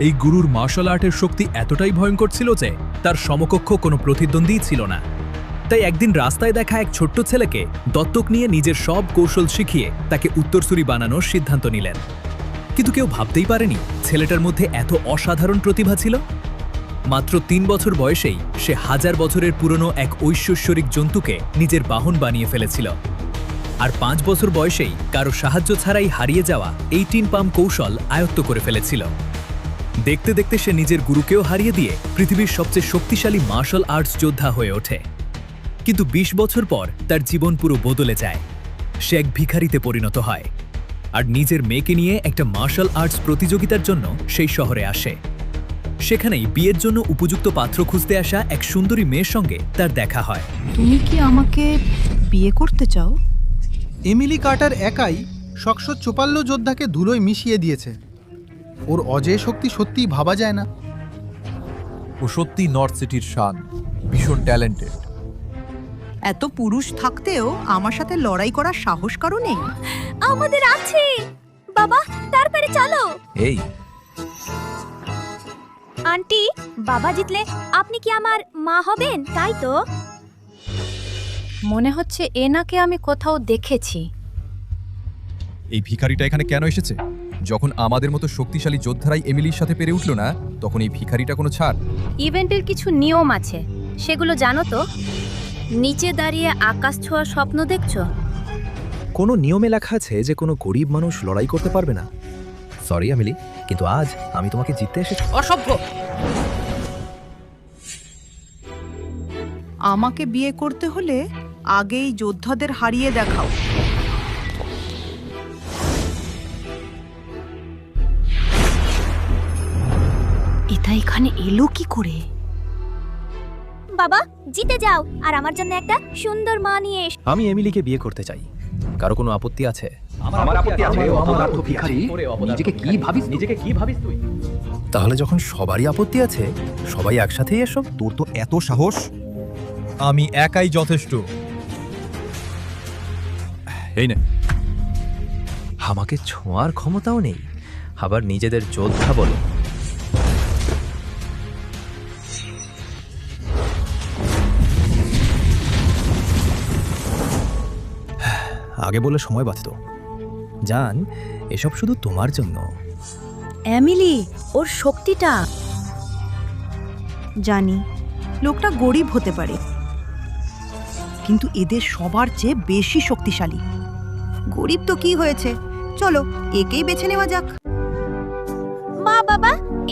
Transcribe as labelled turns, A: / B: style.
A: এই গুরুর মার্শাল আর্টের শক্তি এতটাই ভয়ঙ্কর ছিল যে তার সমকক্ষ কোনো প্রতিদ্বন্দ্বী ছিল না। তাই একদিন রাস্তায় দেখা এক ছোট্ট ছেলেকে দত্তক নিয়ে নিজের সব কৌশল শিখিয়ে তাকে উত্তরসূরি বানানোর সিদ্ধান্ত নিলেন। কিন্তু কেউ ভাবতেই পারেনি ছেলেটার মধ্যে এত অসাধারণ প্রতিভা ছিল। মাত্র ৩ বছর বয়সেই সে ১০০০ বছরের পুরনো এক ঐশ্বরিক জন্তুকে নিজের বাহন বানিয়ে ফেলেছিল। আর ৫ বছর বয়সেই কারো সাহায্য ছাড়াই হারিয়ে যাওয়া 18 পাম কৌশল আয়ত্ত করে ফেলেছিল। দেখতে দেখতে সে নিজের গুরুকেও হারিয়ে দিয়ে পৃথিবীর সবচেয়ে শক্তিশালী মার্শাল আর্টস যোদ্ধা হয়ে ওঠে। কিন্তু ২০ বছর পর তার জীবন পুরো বদলে যায়। সে এক ভিখারিতে পরিণত হয় আর নিজের মেয়েকে নিয়ে একটা মার্শাল আর্টস প্রতিযোগিতার জন্য সেই শহরে আসে। সেখানেই বিয়ের জন্য উপযুক্ত পাত্র খুঁজতে আসা এক সুন্দরী মেয়ের সঙ্গে তার দেখা হয়।
B: তুমি কি আমাকে বিয়ে করতে চাও?
C: এমিলি কার্টার একাই ৭৫৪ যোদ্ধাকে ধুলোয় মিশিয়ে দিয়েছে। ওর অজেয় শক্তি সত্যিই ভাবা যায় না।
D: ও সত্যি নর্থ সিটির শান, ভীষণ ট্যালেন্টেড।
B: এত পুরুষ থাকতেও আমার সাথে লড়াই করার সাহস কারো নেই।
E: আমাদের আছে বাবা, তাড়াতাড়ি চলো।
D: এই
E: আন্টি, বাবা জিতলে আপনি কি আমার মা হবেন, তাই তো?
F: মনে হচ্ছে এনাকে আমি কোথাও দেখেছি।
D: এই ভিখারিটা এখানে কেন এসেছে? যখন আমাদের মতো শক্তিশালী যোদ্ধারাই এমিলির সাথে পেরে উঠল না, তখন এই ভিখারিটা কোনো ছাড়?
F: ইভেন্টের কিছু নিয়ম আছে, সেগুলো জানো তো? নিচে দাঁড়িয়ে আকাশ ছোঁয়া স্বপ্ন দেখছো?
G: কোনো নিয়মে লেখা আছে যে কোনো গরিব মানুষ লড়াই করতে পারবে না। সরি এমিলি, কিন্তু আজ আমি তোমাকে জিততে এসেছি।
F: অসভ্য!
B: আমাকে বিয়ে করতে হলে আগেই যোদ্ধাদের হারিয়ে দেখাও।
F: এটা এখানে এলো কি করে?
E: বাবা, জিতে যাও আর আমার জন্য একটা সুন্দর মা নিয়ে এসো।
G: আমি এমিলিকে বিয়ে করতে চাই। কারো কোনো আপত্তি আছে?
H: আমার আপত্তি আছে। অপদার্থ ভিখারি, নিজেকে কি ভাবিস তুই?
G: তাহলে যখন সবারই আপত্তি আছে, সবাই একসাথেই এসো।
D: তোর তো এত সাহস! আমি একাই যথেষ্ট। এই নে।
G: আমাকে ছোঁয়ার ক্ষমতাও নেই, আবার নিজেদের যোদ্ধা বলো। আগে বলে সময় বাঁচত। জান, এসব শুধু তোমার জন্য।
F: এমিলি, ওর শক্তিটা।
B: জানি লোকটা গরিব হতে পারে, কিন্তু এদের সবার চেয়ে বেশি শক্তিশালী। গরিব তো কি হয়েছে, চলো একেই বেছে নেওয়া যাক।
E: মা বাবা,